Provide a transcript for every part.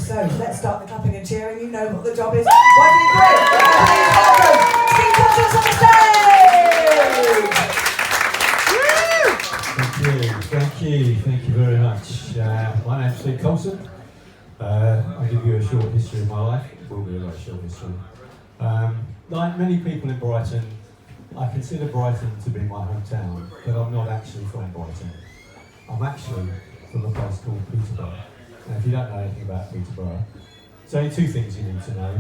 So let's start the clapping and cheering. You know what the job is. What do you agree? Please welcome Steve Coulson on the stage! Thank you very much. My name's Steve Coulson. I'll give you a short history of my life. It will be a very short history. Like many people in Brighton, I consider Brighton to be my hometown, but I'm not actually from Brighton. I'm actually from a place called Peterborough. Now, if you don't know anything about Peterborough, there's only two things you need to know.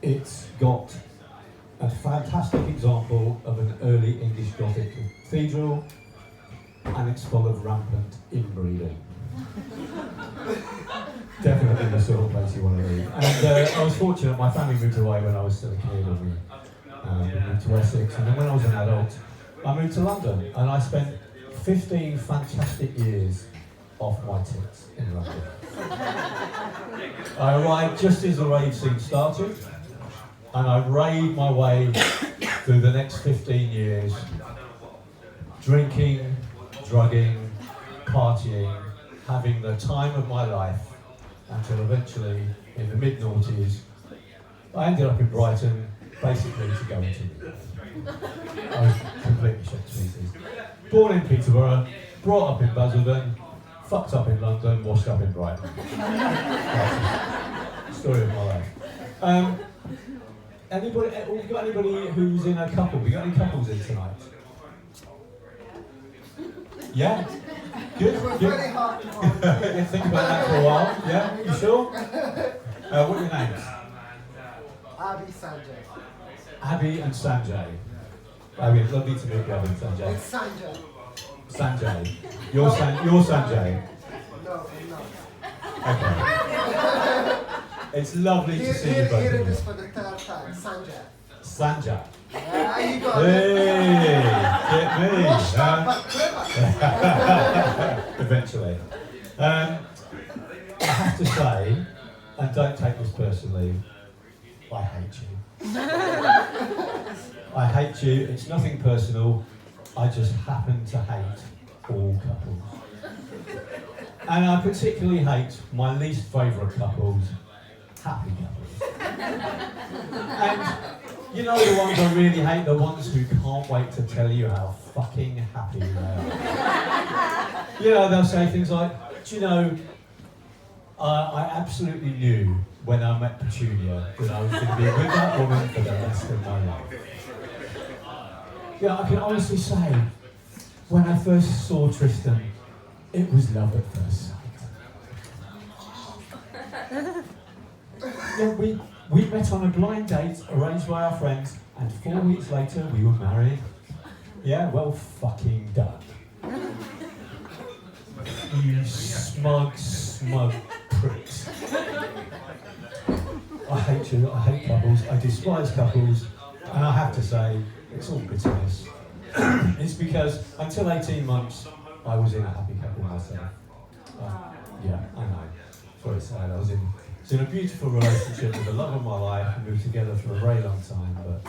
It's got a fantastic example of an early English Gothic cathedral, and it's full of rampant inbreeding. Definitely the sort of place you want to live. And I was fortunate, my family moved away when I was still a kid, and we moved to Essex, and then when I was an adult, I moved to London, and I spent 15 fantastic years off my tits in London. I arrived just as the rave scene started, and I raved my way through the next 15 years, drinking, drugging, partying, having the time of my life, until eventually, in the mid-noughties, I ended up in Brighton, basically to go into the I was completely shot to pieces. Born in Peterborough, brought up in Basildon, fucked up in London, washed up in Brighton. Story of my life. Anybody? We got anybody who's in a couple? We got any couples in tonight? Yeah? Good? Very hard to Think about that for a while. Yeah? You sure? What are your names? Abby Sanjay. Abby and Sanjay. Abby, it's lovely to meet you, Abby and Sanjay. It's Sanjay. Sanjay. You're Sanjay. No, I'm not. Okay. It's lovely to see you both. Hearing this for the third time. Sanjay. Sanjay. Yeah, you got it. Hey, get me. Washed up but clever. Eventually. I have to say, and don't take this personally, I hate you. I hate you. It's nothing personal. I just happen to hate all couples. And I particularly hate my least favourite couples, happy couples. And you know the ones I really hate, the ones who can't wait to tell you how fucking happy they are. You know, they'll say things like, do you know, I absolutely knew when I met Petunia that I was going to be with that woman for the rest of my life. Yeah, I can honestly say, when I first saw Tristan, it was love at first sight. Yeah, we met on a blind date arranged by our friends, and 4 weeks later we were married. Yeah, well fucking done. You smug pricks. I hate you, I hate couples, I despise couples, and I have to say, it's all bitterness. It's because until 18 months, I was in a happy couple myself. Yeah, I know. It's very sad. I was in a beautiful relationship with the love of my life, and we were together for a very long time, but,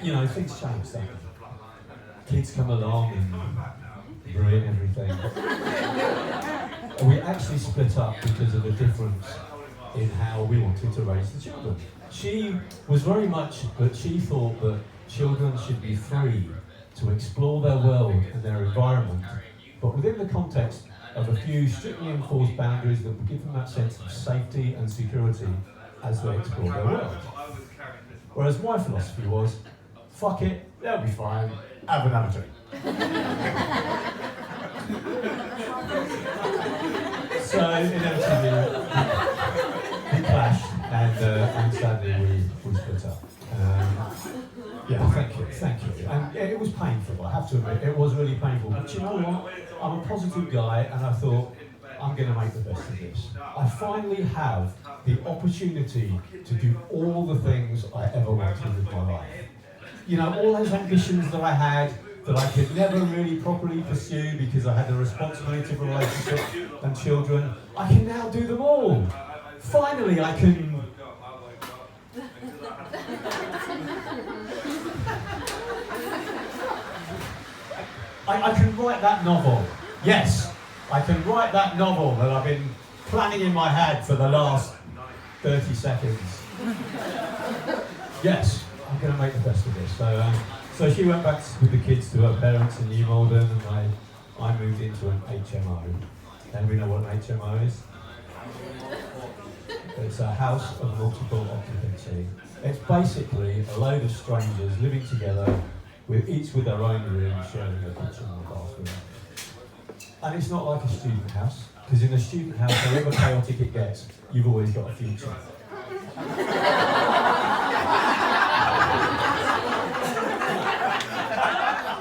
you know, things change, don't they? Kids come along and ruin everything. We actually split up because of a difference in how we wanted to raise the children. She was very much that she thought that children should be free to explore their world and their environment, but within the context of a few strictly enforced boundaries that would give them that sense of safety and security as they explore their world. Whereas my philosophy was, fuck it, they'll be fine, have another drink. So inevitably we clashed, and sadly we split up. Yeah, thank you. And it was painful, I have to admit, it was really painful. But you know what? I'm a positive guy, and I thought, I'm going to make the best of this. I finally have the opportunity to do all the things I ever wanted with my life. You know, all those ambitions that I had, that I could never really properly pursue because I had the responsibility of a relationship and children, I can now do them all. Finally, I can... I can write that novel. Yes, I can write that novel that I've been planning in my head for the last 30 seconds. Yes, I'm going to make the best of this. So she went back with the kids to her parents in New Malden, and I moved into an HMO. Anybody know what an HMO is? It's a house of multiple occupancy. It's basically a load of strangers living together, each with their own room, sharing a kitchen and a bathroom. And it's not like a student house, because in a student house, however chaotic it gets, you've always got a future.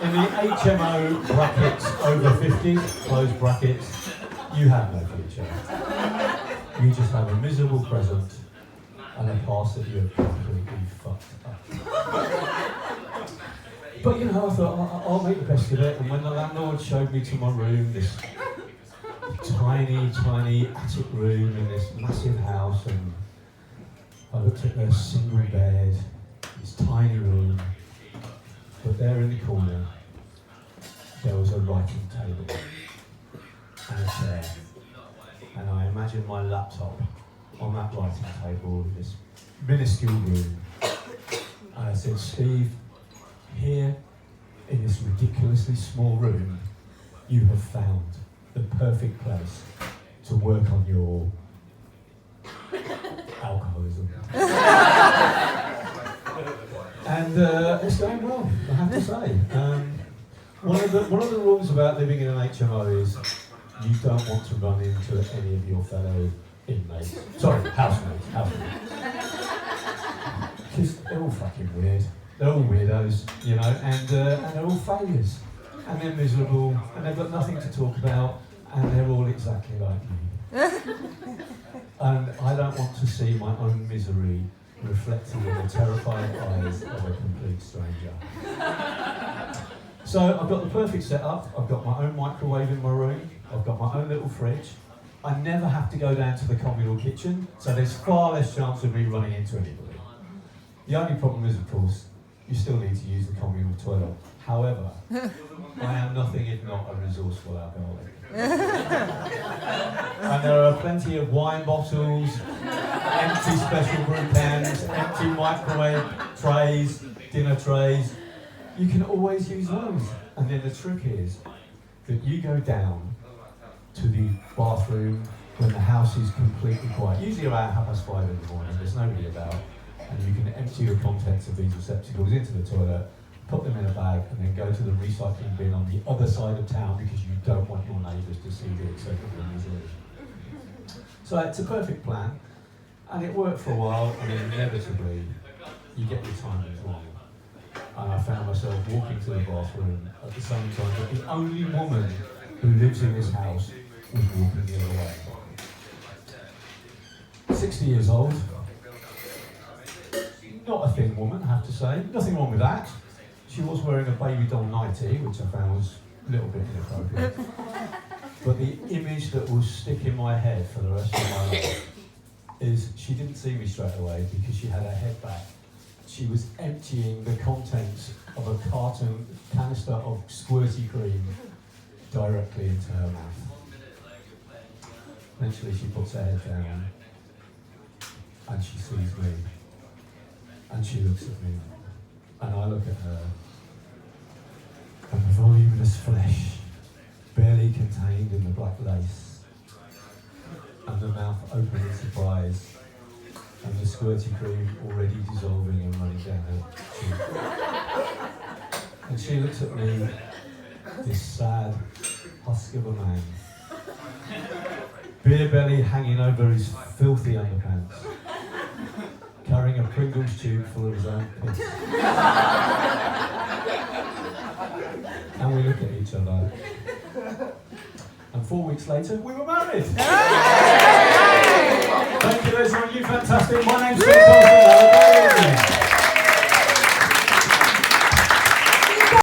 In the HMO brackets over 50, close brackets, you have no future. You just have a miserable present and a past that you have completely fucked up. But you know, I thought, I'll make the best of it, and when the landlord showed me to my room, this tiny, tiny attic room in this massive house, and I looked at their single bed, this tiny room, but there in the corner, there was a writing table and a chair. And I imagined my laptop on that writing table in this minuscule room. And I said, Steve, here in this ridiculously small room, you have found the perfect place to work on your alcoholism. And it's going well, I have to say. One of the rules about living in an HMO is you don't want to run into any of your fellow inmates. Sorry, housemates. Because they're all fucking weird. They're all weirdos, you know, and they're all failures. And they're miserable, and they've got nothing to talk about, and they're all exactly like me. And I don't want to see my own misery reflected in the terrified eyes of a complete stranger. So I've got the perfect setup. I've got my own microwave in my room. I've got my own little fridge. I never have to go down to the communal kitchen, so there's far less chance of me running into anybody. The only problem is, of course, you still need to use the communal toilet. However, I am nothing if not a resourceful alcoholic. And there are plenty of wine bottles, empty special brew cans, empty microwave trays, dinner trays. You can always use those. And then the trick is that you go down to the bathroom when the house is completely quiet, usually around 5:30 in the morning, there's nobody about, and you can empty the contents of these receptacles into the toilet, put them in a bag, and then go to the recycling bin on the other side of town because you don't want your neighbours to see the acceptable misery. So it's a perfect plan, and it worked for a while, and then inevitably you get your timings wrong. And I found myself walking to the bathroom at the same time that the only woman who lives in this house was walking the other way. 60 years old, not a thin woman, I have to say, nothing wrong with that. She was wearing a baby doll nightie, which I found was a little bit inappropriate. But the image that will stick in my head for the rest of my life is she didn't see me straight away because she had her head back. She was emptying the contents of a carton canister of squirty cream directly into her mouth. Eventually she puts her head down and she sees me and she looks at me and I look at her, and the voluminous flesh barely contained in the black lace and the mouth open in surprise and the squirty cream already dissolving and running down her cheek. And she looks at me, this sad husk of a man, beer belly hanging over his filthy underpants, carrying a Pringles tube full of his own piss. And we look at each other. And 4 weeks later, we were married. Thank you, those are you fantastic. My name's